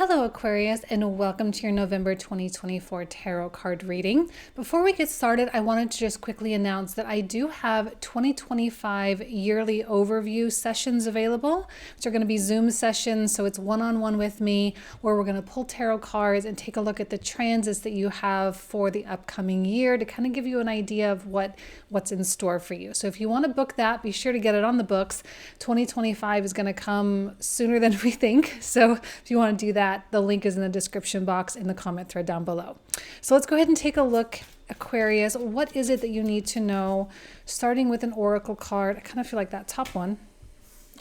Hello Aquarius, and welcome to your November 2024 tarot card reading. Before we get started, I wanted to just quickly announce that I do have 2025 yearly overview sessions available, which are going to be Zoom sessions. So it's one-on-one with me where we're going to pull tarot cards and take a look at the transits that you have for the upcoming year to kind of give you an idea of what's in store for you. So if you want to book that, be sure to get it on the books. 2025 is going to come sooner than we think. So if you want to do that, the link is in the description box in the comment thread down below. So let's go ahead and take a look, Aquarius. What is it that you need to know? Starting with an oracle card. I kind of feel like that top one.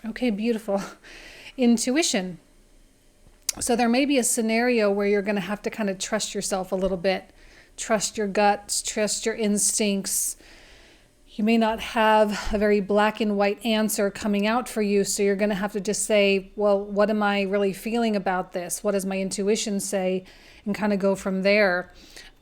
Okay, beautiful. Intuition. So there may be a scenario where you're going to have to kind of trust yourself a little bit. Trust your guts, trust your instincts. You may not have a very black and white answer coming out for you, so you're going to have to just say, well, what am I really feeling about this? What does my intuition say? And kind of go from there.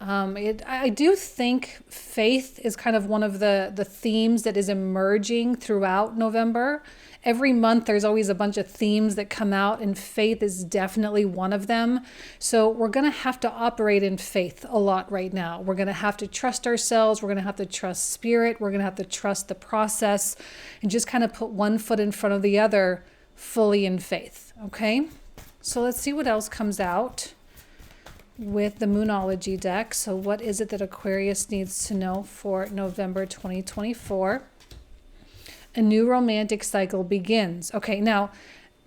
I do think faith is kind of one of the themes that is emerging throughout November. Every month there's always a bunch of themes that come out, and faith is definitely one of them. So we're going to have to operate in faith a lot right now. We're going to have to trust ourselves. We're going to have to trust spirit. We're going to have to trust the process and just kind of put one foot in front of the other fully in faith. Okay, so let's see what else comes out with the Moonology deck. So what is it that Aquarius needs to know for November 2024? A new romantic cycle begins. Okay, now,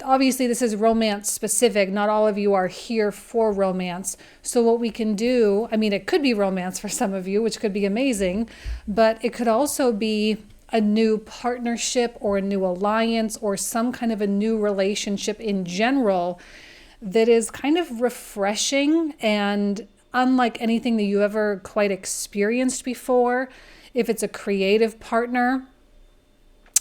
obviously this is romance specific. Not all of you are here for romance. So what we can do, I mean, it could be romance for some of you, which could be amazing, but it could also be a new partnership or a new alliance or some kind of a new relationship in general that is kind of refreshing and unlike anything that you ever quite experienced before. If it's a creative partner,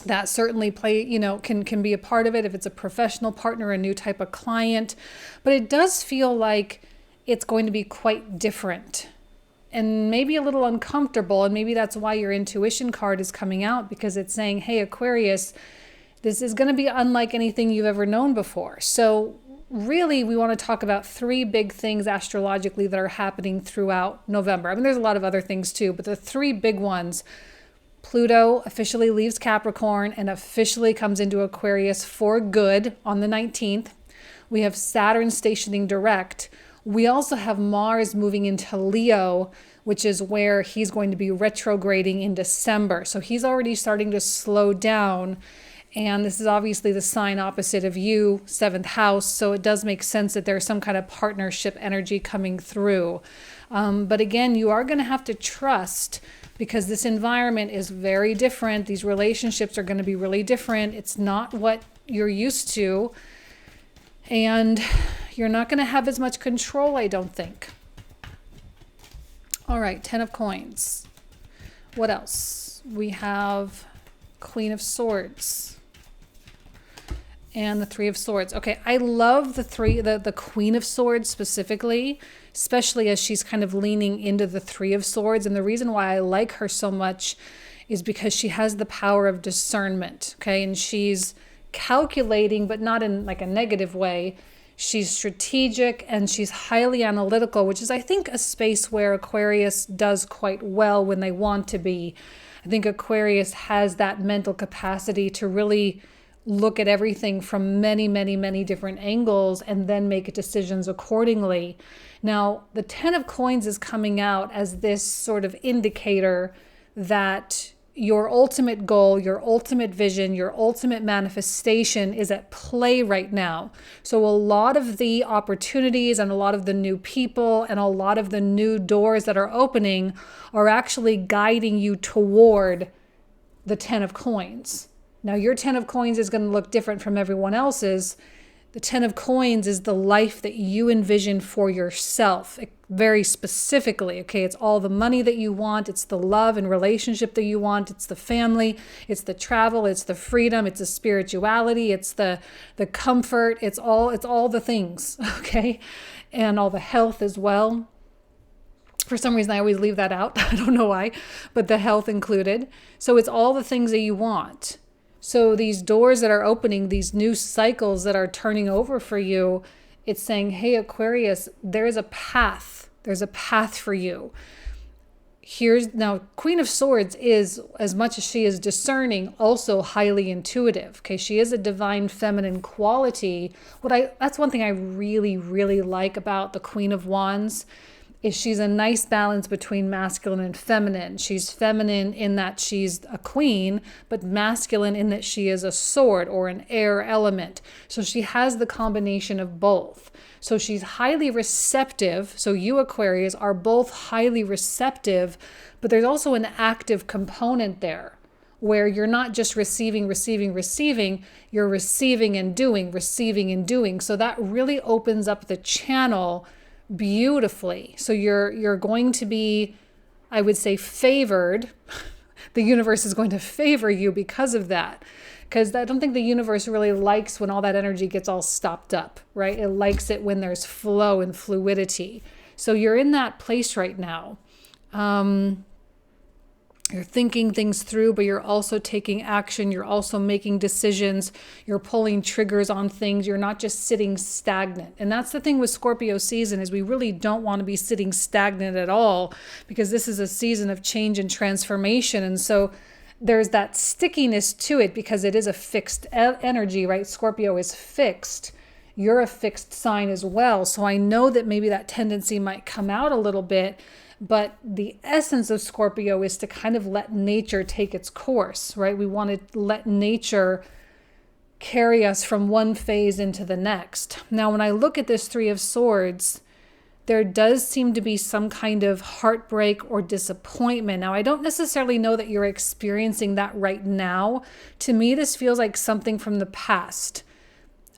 that certainly can be a part of it. If it's a professional partner, a new type of client, but it does feel like it's going to be quite different and maybe a little uncomfortable. And maybe that's why your intuition card is coming out, because it's saying, hey, Aquarius, this is going to be unlike anything you've ever known before. So really, we want to talk about three big things astrologically that are happening throughout November. I mean, there's a lot of other things too, but the three big ones: Pluto officially leaves Capricorn and officially comes into Aquarius for good on the 19th. We have Saturn stationing direct. We also have Mars moving into Leo, which is where he's going to be retrograding in December. So he's already starting to slow down. And this is obviously the sign opposite of you, 7th house. So it does make sense that there's some kind of partnership energy coming through. But again, you are going to have to trust, because this environment is very different. These relationships are going to be really different. It's not what you're used to. And you're not going to have as much control, I don't think. All right, 10 of Coins. What else? We have Queen of Swords and the 3 of Swords. Okay, I love the Queen of Swords specifically, especially as she's kind of leaning into the 3 of Swords. And the reason why I like her so much is because she has the power of discernment, okay? And she's calculating, but not in like a negative way. She's strategic and she's highly analytical, which is, I think, a space where Aquarius does quite well when they want to be. I think Aquarius has that mental capacity to really look at everything from many, many, many different angles and then make decisions accordingly. Now, the 10 of Coins is coming out as this sort of indicator that your ultimate goal, your ultimate vision, your ultimate manifestation is at play right now. So a lot of the opportunities and a lot of the new people and a lot of the new doors that are opening are actually guiding you toward the 10 of Coins. Now, your 10 of Coins is going to look different from everyone else's. The 10 of Coins is the life that you envision for yourself, very specifically. Okay, it's all the money that you want. It's the love and relationship that you want. It's the family. It's the travel. It's the freedom. It's the spirituality. It's the comfort. It's all the things. Okay, and all the health as well. For some reason, I always leave that out. I don't know why, but the health included. So it's all the things that you want. So these doors that are opening, these new cycles that are turning over for you, It's saying, hey, Aquarius, there's a path. There's a path for you. Here's now, Queen of Swords is, as much as she is discerning, also highly intuitive. Okay, she is a divine feminine quality. That's one thing I really, really like about the Queen of Wands, is she's a nice balance between masculine and feminine. She's feminine in that she's a queen, but masculine in that she is a sword or an air element. So she has the combination of both. So she's highly receptive. So you, Aquarius, are both highly receptive, but there's also an active component there where you're not just receiving, you're receiving and doing. So that really opens up the channel beautifully. So you're going to be, I would say, favored. The universe is going to favor you because of that. Because I don't think the universe really likes when all that energy gets all stopped up, right? It likes it when there's flow and fluidity. So you're in that place right now. You're thinking things through, but you're also taking action. You're also making decisions. You're pulling triggers on things. You're not just sitting stagnant. And that's the thing with Scorpio season, is we really don't want to be sitting stagnant at all, because this is a season of change and transformation. And so there's that stickiness to it because it is a fixed energy, right? Scorpio is fixed. You're a fixed sign as well. So I know that maybe that tendency might come out a little bit. But the essence of Scorpio is to kind of let nature take its course, right? We want to let nature carry us from one phase into the next. Now, when I look at this Three of Swords, there does seem to be some kind of heartbreak or disappointment. Now, I don't necessarily know that you're experiencing that right now. To me, this feels like something from the past.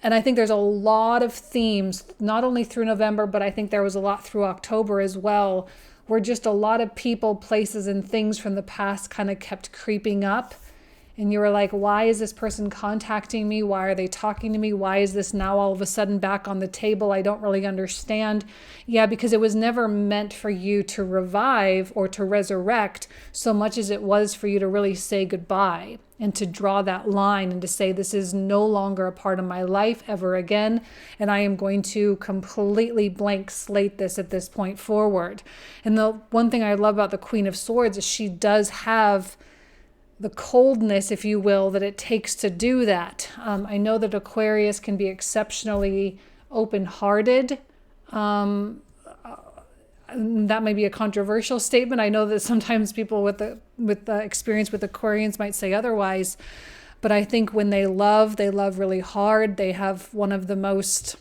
And I think there's a lot of themes, not only through November, but I think there was a lot through October as well, where just a lot of people, places, and things from the past kind of kept creeping up. And you were like, why is this person contacting me? Why are they talking to me? Why is this now all of a sudden back on the table? I don't really understand. Yeah, because it was never meant for you to revive or to resurrect so much as it was for you to really say goodbye and to draw that line and to say, this is no longer a part of my life ever again. And I am going to completely blank slate this at this point forward. And the one thing I love about the Queen of Swords is she does have the coldness, if you will, that it takes to do that. I know that Aquarius can be exceptionally open-hearted. That may be a controversial statement. I know that sometimes people with the experience with Aquarians might say otherwise, but I think when they love really hard. They have one of the most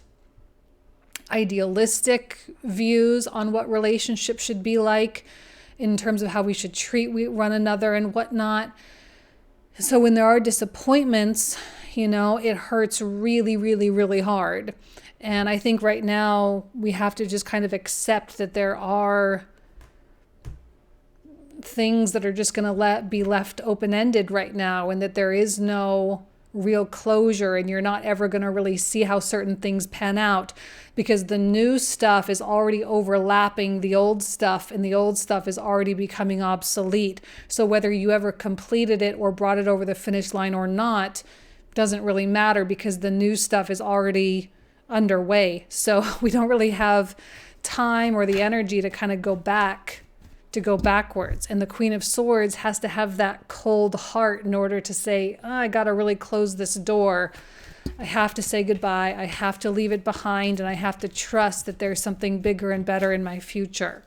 idealistic views on what relationships should be like in terms of how we should treat one another and whatnot. So when there are disappointments, it hurts really, really, really hard. And I think right now we have to just kind of accept that there are things that are just going to be left open-ended right now, and that there is no real closure, and you're not ever going to really see how certain things pan out, because the new stuff is already overlapping the old stuff, and the old stuff is already becoming obsolete. So whether you ever completed it or brought it over the finish line or not doesn't really matter, because the new stuff is already underway. So we don't really have time or the energy to kind of go backwards. And the Queen of Swords has to have that cold heart in order to say, I got to really close this door. I have to say goodbye. I have to leave it behind, and I have to trust that there's something bigger and better in my future.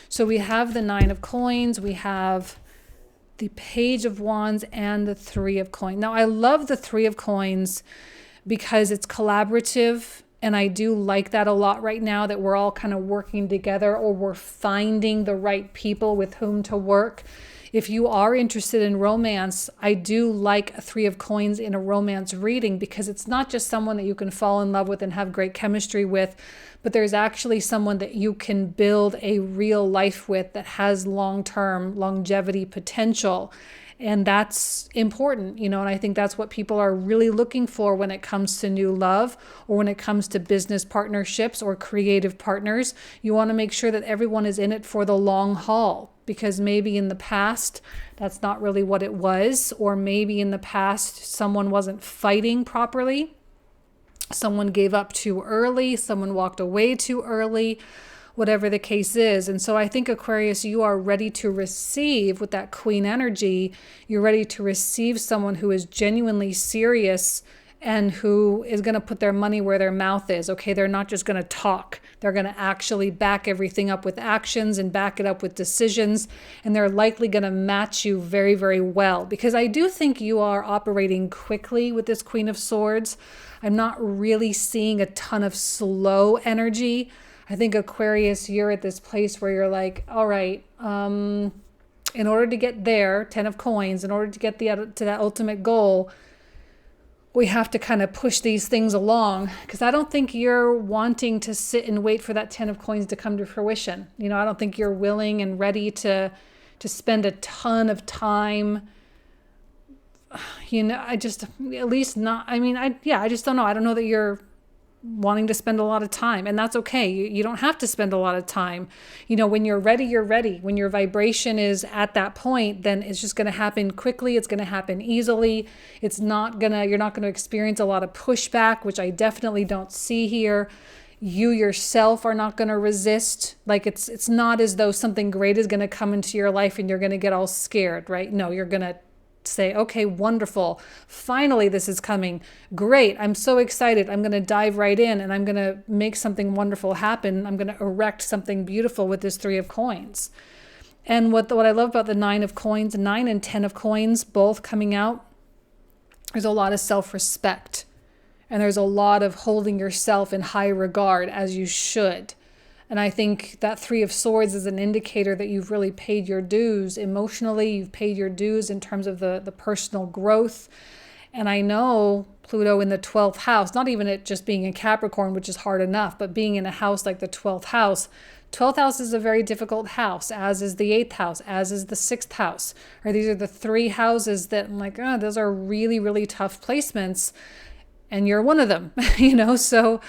So we have the Nine of Coins, we have the Page of Wands, and the Three of Coins. Now, I love the Three of Coins because it's collaborative. And I do like that a lot right now, that we're all kind of working together, or we're finding the right people with whom to work. If you are interested in romance, I do like a Three of Coins in a romance reading, because it's not just someone that you can fall in love with and have great chemistry with, but there's actually someone that you can build a real life with that has long-term longevity potential. And that's important, and I think that's what people are really looking for when it comes to new love, or when it comes to business partnerships or creative partners. You want to make sure that everyone is in it for the long haul, because maybe in the past that's not really what it was, or maybe in the past someone wasn't fighting properly, Someone gave up too early, someone walked away too early, whatever the case is. And so I think, Aquarius, you are ready to receive with that queen energy. You're ready to receive someone who is genuinely serious and who is going to put their money where their mouth is. Okay, they're not just going to talk. They're going to actually back everything up with actions and back it up with decisions. And they're likely going to match you very, very well. Because I do think you are operating quickly with this Queen of Swords. I'm not really seeing a ton of slow energy. I think, Aquarius, you're at this place where you're like, all right, in order to get there, 10 of coins, in order to get to that ultimate goal, we have to kind of push these things along, because I don't think you're wanting to sit and wait for that 10 of coins to come to fruition. You know, I don't think you're willing and ready to spend a ton of time. You know, I just, at least not, I mean, I just don't know. I don't know that you're wanting to spend a lot of time, and that's okay. You don't have to spend a lot of time. You know, when you're ready, you're ready. When your vibration is at that point, then it's just going to happen quickly. It's going to happen easily. You're not going to experience a lot of pushback, which I definitely don't see here. You yourself are not going to resist. Like it's not as though something great is going to come into your life and you're going to get all scared, right? No, you're going to say, okay, wonderful. Finally, this is coming. Great. I'm so excited. I'm going to dive right in and I'm going to make something wonderful happen. I'm going to erect something beautiful with this 3 of coins. And what I love about the 9 of coins, 9 and 10 of coins, both coming out, there's a lot of self-respect. And there's a lot of holding yourself in high regard, as you should. And I think that 3 of Swords is an indicator that you've really paid your dues emotionally. You've paid your dues in terms of the personal growth. And I know Pluto in the 12th house, not even it just being in Capricorn, which is hard enough, but being in a house like the 12th house. 12th house is a very difficult house, as is the 8th house, as is the 6th house. Or these are the 3 houses that I'm like, oh, those are really, really tough placements. And you're one of them, you know? So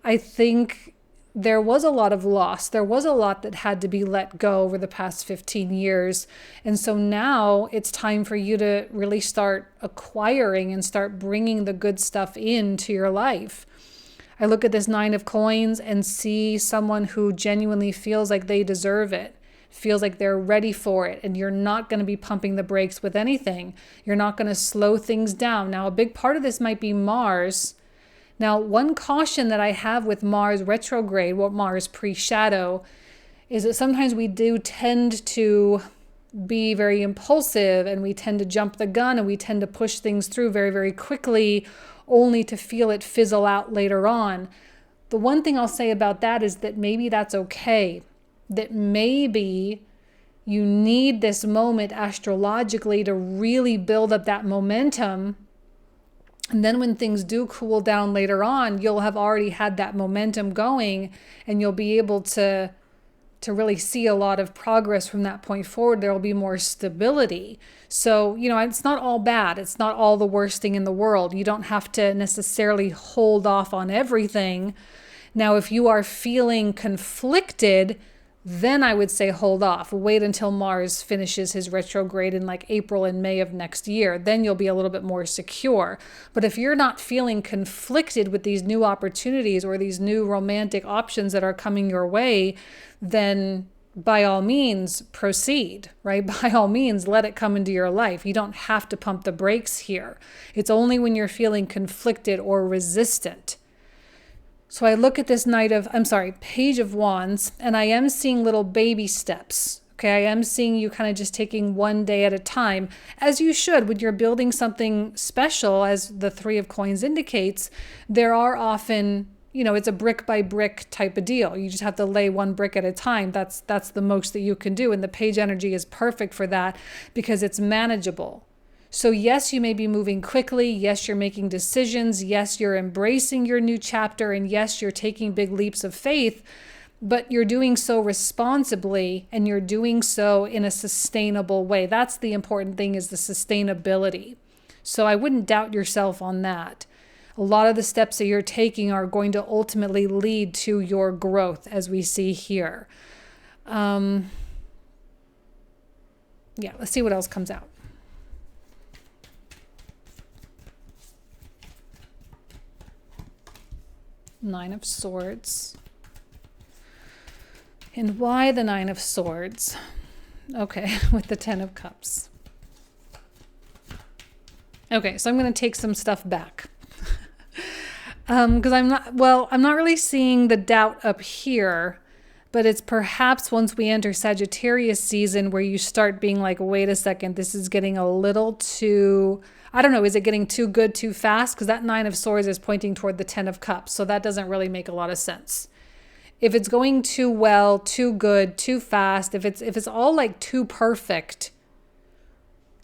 I think there was a lot of loss. There was a lot that had to be let go over the past 15 years. And so now it's time for you to really start acquiring and start bringing the good stuff into your life. I look at this 9 of coins and see someone who genuinely feels like they deserve it, feels like they're ready for it. And you're not going to be pumping the brakes with anything. You're not going to slow things down. Now, a big part of this might be Mars. Now, one caution that I have with Mars retrograde, what Mars pre-shadow, is that sometimes we do tend to be very impulsive and we tend to jump the gun and we tend to push things through very, very quickly, only to feel it fizzle out later on. The one thing I'll say about that is that maybe that's okay. That maybe you need this moment astrologically to really build up that momentum. And then when things do cool down later on, you'll have already had that momentum going and you'll be able to really see a lot of progress from that point forward. There will be more stability. So, you know, it's not all bad. It's not all the worst thing in the world. You don't have to necessarily hold off on everything. Now, if you are feeling conflicted, then I would say hold off. Wait until Mars finishes his retrograde in like April and May of next year. Then you'll be a little bit more secure. But if you're not feeling conflicted with these new opportunities or these new romantic options that are coming your way, then by all means proceed, right? By all means, let it come into your life. You don't have to pump the brakes here. It's only when you're feeling conflicted or resistant. So I look at this Page of Wands, and I am seeing little baby steps. Okay, I am seeing you kind of just taking one day at a time, as you should when you're building something special, as the 3 of Coins indicates. There are often, you know, it's a brick by brick type of deal. You just have to lay one brick at a time. That's the most that you can do. And the page energy is perfect for that because it's manageable. So yes, you may be moving quickly. Yes, you're making decisions. Yes, you're embracing your new chapter. And yes, you're taking big leaps of faith, but you're doing so responsibly and you're doing so in a sustainable way. That's the important thing, is the sustainability. So I wouldn't doubt yourself on that. A lot of the steps that you're taking are going to ultimately lead to your growth, as we see here. Let's see what else comes out. Nine of Swords. And why the Nine of Swords? Okay, with the Ten of Cups. Okay, so I'm going to take some stuff back. Because I'm not really seeing the doubt up here, but it's perhaps once we enter Sagittarius season where you start being like, wait a second, this is getting a little too, I don't know, is it getting too good too fast? Because that Nine of Swords is pointing toward the Ten of Cups, so that doesn't really make a lot of sense. If it's going too well, too good, too fast, if it's all like too perfect,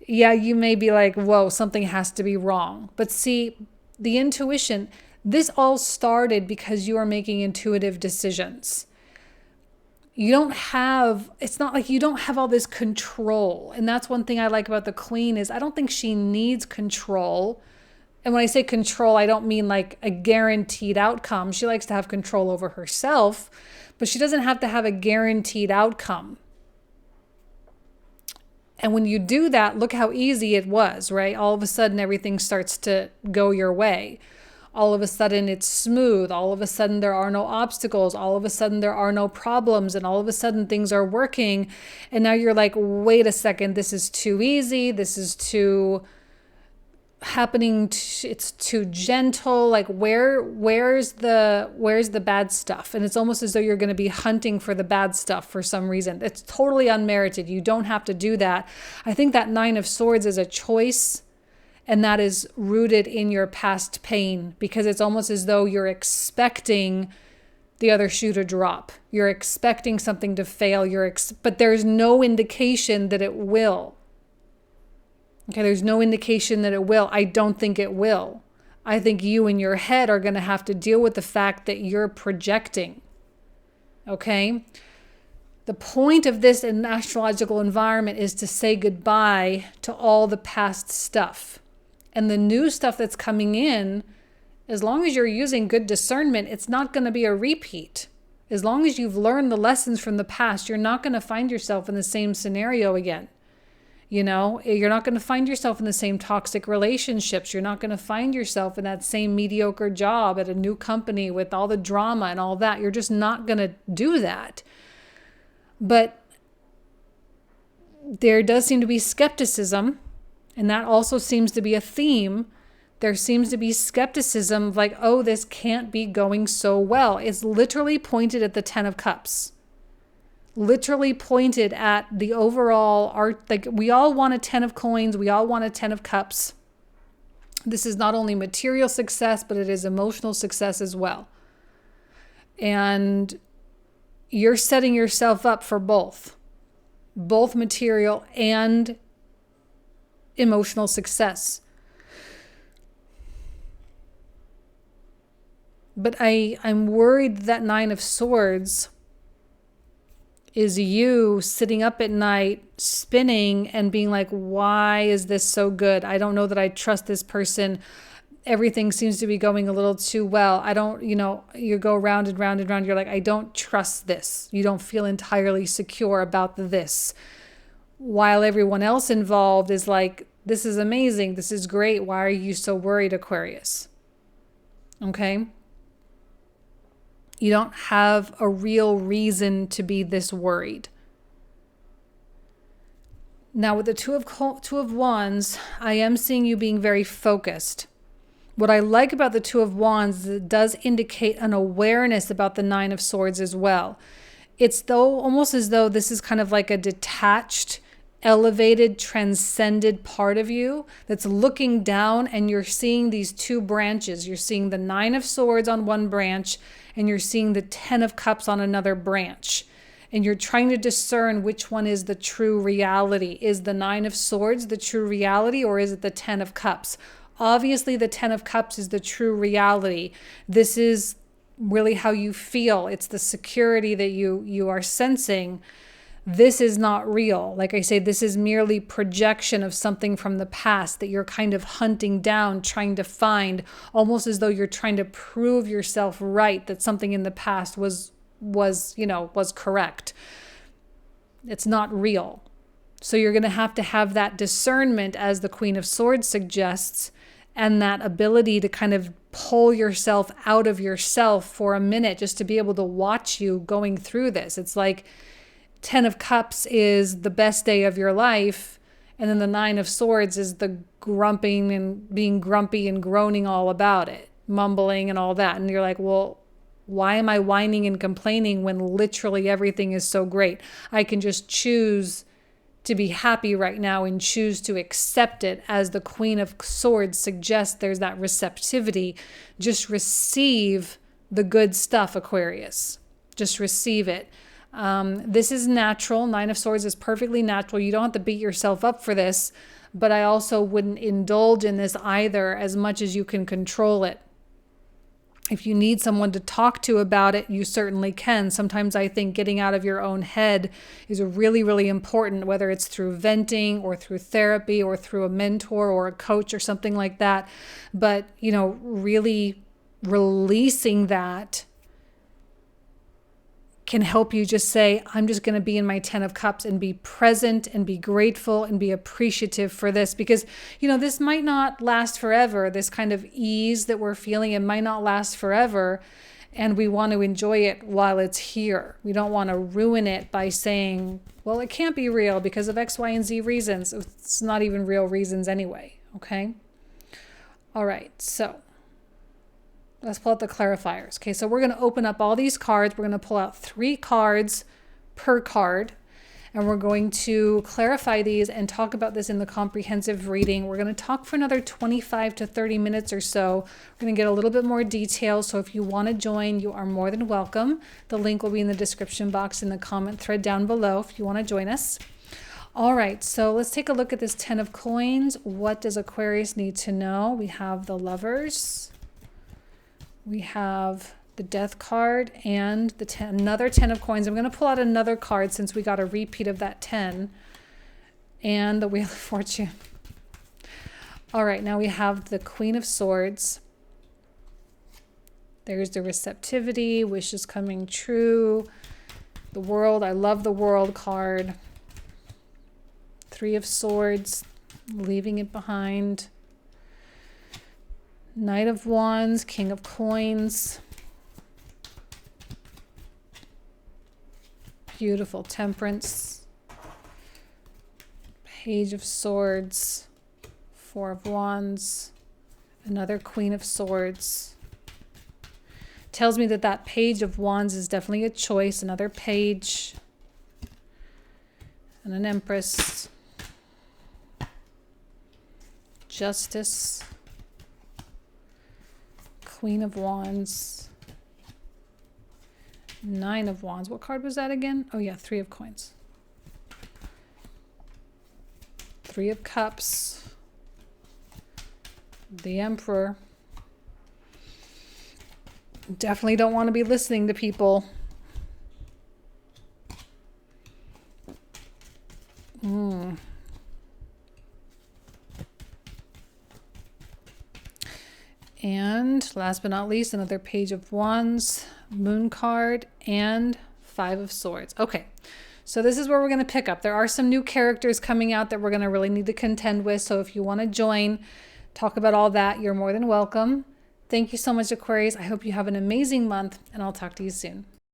yeah, you may be like, whoa, something has to be wrong. But see, the intuition, this all started because you are making intuitive decisions. It's not like you don't have all this control. And that's one thing I like about the Queen is I don't think she needs control. And when I say control, I don't mean like a guaranteed outcome. She likes to have control over herself, but she doesn't have to have a guaranteed outcome. And when you do that, look how easy it was, right? All of a sudden, everything starts to go your way. All of a sudden, it's smooth. All of a sudden, there are no obstacles. All of a sudden, there are no problems. And all of a sudden, things are working. And now you're like, wait a second, this is too easy. This is too happening. It's too gentle. Like where's the bad stuff? And it's almost as though you're going to be hunting for the bad stuff for some reason. It's totally unmerited. You don't have to do that. I think that Nine of Swords is a choice, and that is rooted in your past pain, because it's almost as though you're expecting the other shoe to drop. You're expecting something to fail. But there's no indication that it will. Okay, there's no indication that it will. I don't think it will. I think you in your head are going to have to deal with the fact that you're projecting. Okay? The point of this in an astrological environment is to say goodbye to all the past stuff. And the new stuff that's coming in, as long as you're using good discernment, it's not going to be a repeat. As long as you've learned the lessons from the past, you're not going to find yourself in the same scenario again. You know, you're not going to find yourself in the same toxic relationships. You're not going to find yourself in that same mediocre job at a new company with all the drama and all that. You're just not going to do that. But there does seem to be skepticism, and that also seems to be a theme. There seems to be skepticism like, oh, this can't be going so well. It's literally pointed at the Ten of Cups. Literally pointed at the overall art. Like, we all want a 10 of coins. We all want a 10 of cups. This is not only material success, but it is emotional success as well. And you're setting yourself up for both material and emotional success. But I'm worried that Nine of Swords is you sitting up at night, spinning and being like, why is this so good? I don't know that I trust this person. Everything seems to be going a little too well. I don't, you go round and round and round. You're like, I don't trust this. You don't feel entirely secure about this. While everyone else involved is like, this is amazing. This is great. Why are you so worried, Aquarius? Okay. You don't have a real reason to be this worried. Now with the Two of Wands, I am seeing you being very focused. What I like about the Two of Wands is it does indicate an awareness about the Nine of Swords as well. It's almost as though this is kind of like a detached, elevated, transcended part of you that's looking down, and you're seeing these two branches. You're seeing the Nine of Swords on one branch, and you're seeing the Ten of Cups on another branch. And you're trying to discern which one is the true reality. Is the Nine of Swords the true reality, or is it the Ten of Cups? Obviously, the Ten of Cups is the true reality. This is really how you feel. It's the security that you are sensing. This is not real. Like I say, this is merely projection of something from the past that you're kind of hunting down, trying to find, almost as though you're trying to prove yourself right that something in the past was correct. It's not real. So you're going to have that discernment, as the Queen of Swords suggests, and that ability to kind of pull yourself out of yourself for a minute just to be able to watch you going through this. It's like 10 of Cups is the best day of your life, and then the 9 of Swords is the grumping and being grumpy and groaning all about it, mumbling and all that. And you're like, well, why am I whining and complaining when literally everything is so great? I can just choose to be happy right now and choose to accept it. As the Queen of Swords suggests, there's that receptivity. Just receive the good stuff, Aquarius. Just receive it. This is natural. 9 of Swords is perfectly natural. You don't have to beat yourself up for this, but I also wouldn't indulge in this either as much as you can control it. If you need someone to talk to about it, you certainly can. Sometimes I think getting out of your own head is really, really important, whether it's through venting or through therapy or through a mentor or a coach or something like that. But, really releasing that can help you just say, I'm just going to be in my 10 of Cups and be present and be grateful and be appreciative for this. Because, this might not last forever. This kind of ease that we're feeling, it might not last forever. And we want to enjoy it while it's here. We don't want to ruin it by saying, well, it can't be real because of X, Y, and Z reasons. It's not even real reasons anyway. Okay. All right. So let's pull out the clarifiers. Okay, so we're going to open up all these cards. We're going to pull out 3 cards per card, and we're going to clarify these and talk about this in the comprehensive reading. We're going to talk for another 25 to 30 minutes or so. We're going to get a little bit more detail, so if you want to join, you are more than welcome. The link will be in the description box in the comment thread down below if you want to join us. All right, so let's take a look at this 10 of Coins. What does Aquarius need to know? We have the Lovers. We have the Death card and the another 10 of Coins. I'm going to pull out another card since we got a repeat of that 10. And the Wheel of Fortune. All right, now we have the Queen of Swords. There's the receptivity, wishes coming true. The World, I love the World card. 3 of Swords, leaving it behind. Knight of Wands, King of Coins. Beautiful Temperance. Page of Swords. 4 of Wands. Another Queen of Swords. Tells me that Page of Wands is definitely a choice. Another page. And an Empress. Justice. Queen of Wands, 9 of Wands. What card was that again? Oh yeah, 3 of Coins. 3 of Cups, the Emperor. Definitely don't want to be listening to people. And last but not least, another Page of Wands, Moon card, and 5 of Swords. Okay, so this is where we're going to pick up. There are some new characters coming out that we're going to really need to contend with. So if you want to join, talk about all that, you're more than welcome. Thank you so much, Aquarius. I hope you have an amazing month, and I'll talk to you soon.